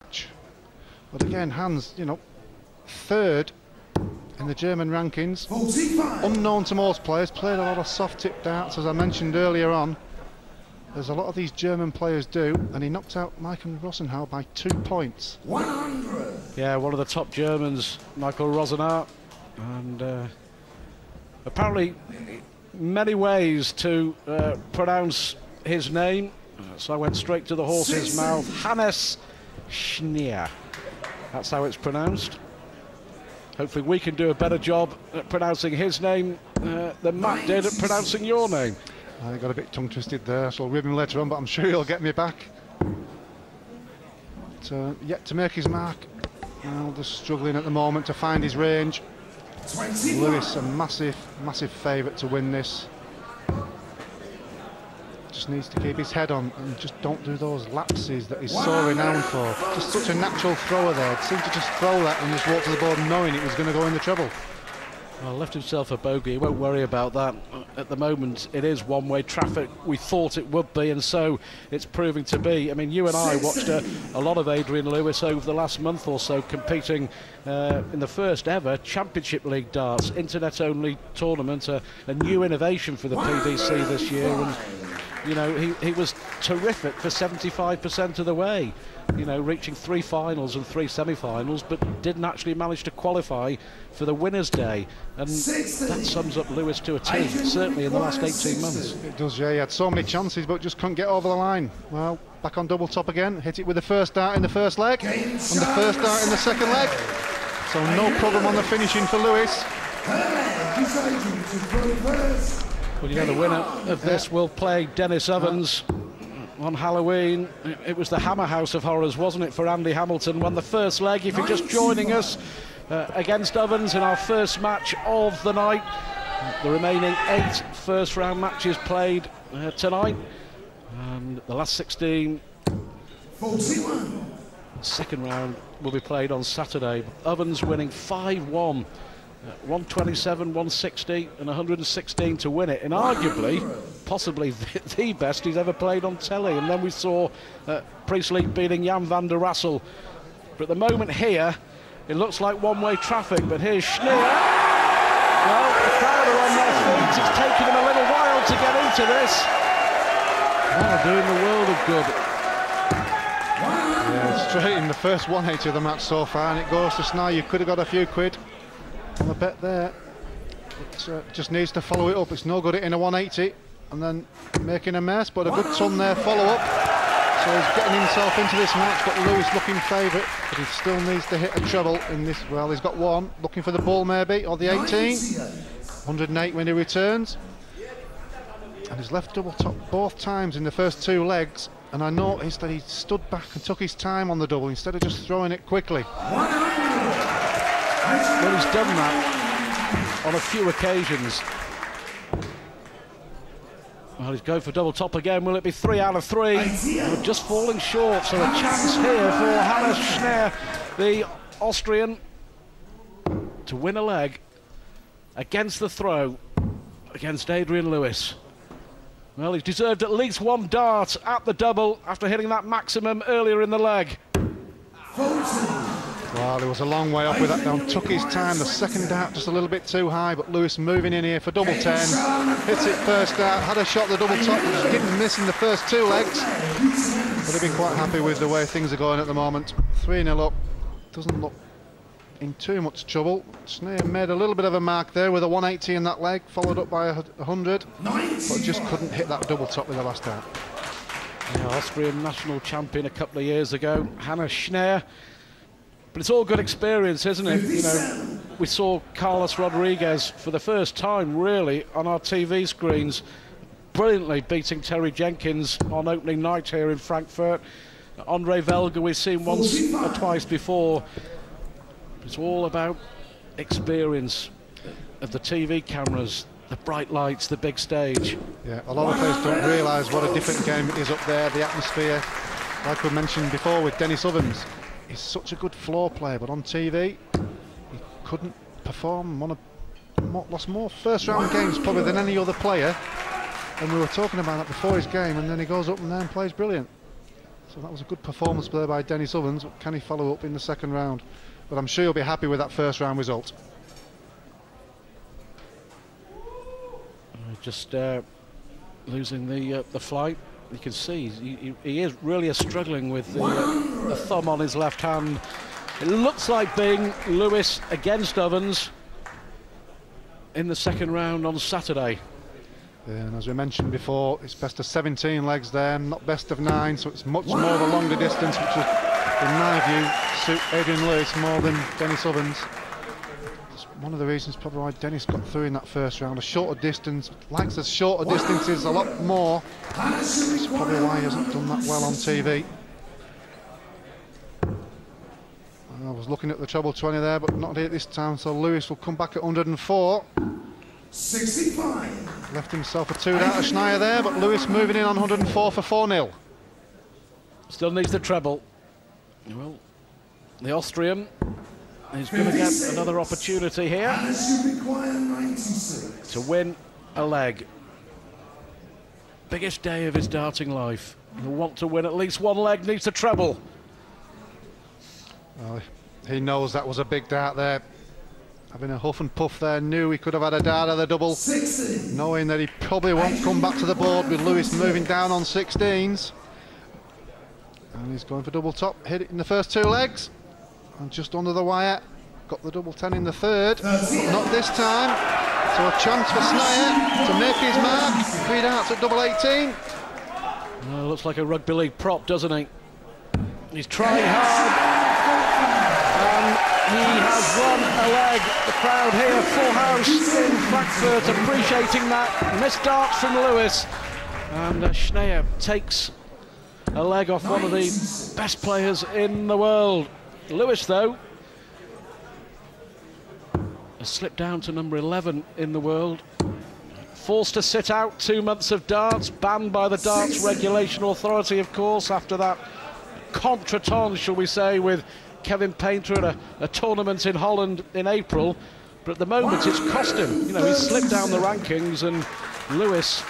But again, Hans, you know, third in the German rankings, unknown to most players, played a lot of soft tip darts, as I mentioned earlier on. There's a lot of these German players do, and he knocked out Michael Rosenau by 2 points. 100. Yeah, one of the top Germans, Michael Rosenau, and apparently many ways to pronounce his name, so I went straight to the horse's mouth. Hannes Schnier, that's how it's pronounced. Hopefully we can do a better job at pronouncing his name than Matt did at pronouncing your name. I got a bit tongue twisted there, so I'll rib him later on, but I'm sure he'll get me back. So yet to make his mark. Now just struggling at the moment to find his range. 21. Lewis, a massive favourite to win this. Just needs to keep his head on and just don't do those lapses that he's so renowned for. Just such a natural thrower there. Seemed to just throw that and just walk to the board knowing it was going to go in the treble. Well, left himself a bogey, he won't worry about that. At the moment, it is one-way traffic. We thought it would be, and so it's proving to be. I mean, you and I watched a lot of Adrian Lewis over the last month or so, competing in the first ever Championship League darts, internet-only tournament, a new innovation for the PDC this year. And you know, he was terrific for 75% of the way, you know, reaching 3 finals and 3 semi-finals, but didn't actually manage to qualify for the winner's day. And that sums up Lewis to a T, certainly in the last 18 months. It does, yeah. He had so many chances, but just couldn't get over the line. Well, back on double top again. Hit it with the first dart in the first leg, and the first dart in the second leg. So no problem on the finishing for Lewis. Well, you know, the winner of this will play Dennis Ovens on Halloween. It was the Hammer House of Horrors, wasn't it, for Andy Hamilton? Won the first leg. If you're just joining us against Ovens in our first match of the night, the remaining 8 first-round matches played tonight, and the last 16 second round will be played on Saturday. Ovens winning 5-1. 127, 160 and 116 to win it, and arguably possibly the best he's ever played on telly. And then we saw Priestley beating Jan van der Rassel. But at the moment here it looks like one-way traffic, but here's Schnier. Well, the crowd are on their feet. It's taken him a little while to get into this. Oh, doing the world of good. Yeah, straight in the first 180 of the match so far, and it goes to Schnier. You could have got a few quid on the bet there. It just needs to follow it up. It's no good hitting a 180 and then making a mess, but a good ton there, follow up. So he's getting himself into this match, but Lewis looking favourite, but he still needs to hit a treble in this. Well, he's got one, looking for the ball maybe, or the 18. 108 when he returns. And he's left double top both times in the first 2 legs, and I noticed that he stood back and took his time on the double instead of just throwing it quickly. Well, he's done that on a few occasions. Well, he's going for double top again. Will it be 3 out of 3? Oh, just falling short, so a chance here for Hannes Schnier, the Austrian, to win a leg against the throw against Adrian Lewis. Well, he's deserved at least 1 dart at the double after hitting that maximum earlier in the leg. Well, he was a long way off with that down, took his time. The second dart just a little bit too high, but Lewis moving in here for double 10. Hits it first dart, had a shot at the double top, which didn't miss in the first 2 legs. But they've been quite happy with the way things are going at the moment. 3-0 up, doesn't look in too much trouble. Schnier made a little bit of a mark there with a 180 in that leg, followed up by 100, but just couldn't hit that double top with the last dart. Yeah, Austrian national champion a couple of years ago, Hannes Schnier. But it's all good experience, isn't it? You know, we saw Carlos Rodriguez for the first time, really, on our TV screens, brilliantly beating Terry Jenkins on opening night here in Frankfurt. Andre Velga we've seen once or twice before. It's all about experience of the TV cameras, the bright lights, the big stage. Yeah, a lot of players don't realise what a different game it is up there, the atmosphere. Like we mentioned before with Dennis Ovens. He's such a good floor player, but on TV he couldn't perform. Lost more first round games probably than any other player, and we were talking about that before his game, and then he goes up and then plays brilliant. So that was a good performance there by Dennis Ovens, but can he follow up in the second round? But I'm sure he'll be happy with that first round result. Just losing the flight. You can see he is really struggling with the thumb on his left hand. It looks like being Lewis against Ovens in the second round on Saturday. Yeah, and as we mentioned before, it's best of 17 legs there, not best of 9, so it's much more of a longer distance, which will, in my view, suit Adrian Lewis more than Dennis Ovens. It's one of the reasons probably why Dennis got through in that first round. A shorter distance, likes the shorter distances a lot more. That's probably why he hasn't done that well on TV. I was looking at the treble 20 there, but not here this time, so Lewis will come back at 104. 65. Left himself a 2 out of Schnier there, but Lewis moving in on 104 for 4-0. Still needs the treble. Well, the Austrian is going to get another opportunity here to win a leg. Biggest day of his darting life. He'll want to win at least one leg, needs the treble. Well, he knows that was a big dart there. Having a huff and puff there, knew he could have had a dart of the double, 60. knowing that he probably won't come back to the board with Lewis moving down on 16s. And he's going for double top, hit it in the first 2 legs, and just under the wire, got the double 10 in the third, but not this time. So a chance for Schnier to make his mark, 3 darts at double 18. Looks like a rugby league prop, doesn't he? He's trying hard. He has won a leg. The crowd here, full house in Frankfurt, appreciating that. Missed darts from Lewis. And Schnier takes a leg off one of the best players in the world. Lewis, though, has slipped down to number 11 in the world. Forced to sit out 2 months of darts, banned by the Darts Regulation Authority, of course, after that contretemps, shall we say, with Kevin Painter at a tournament in Holland in April. But at the moment it's cost him. You know, he's slipped down the rankings, and Lewis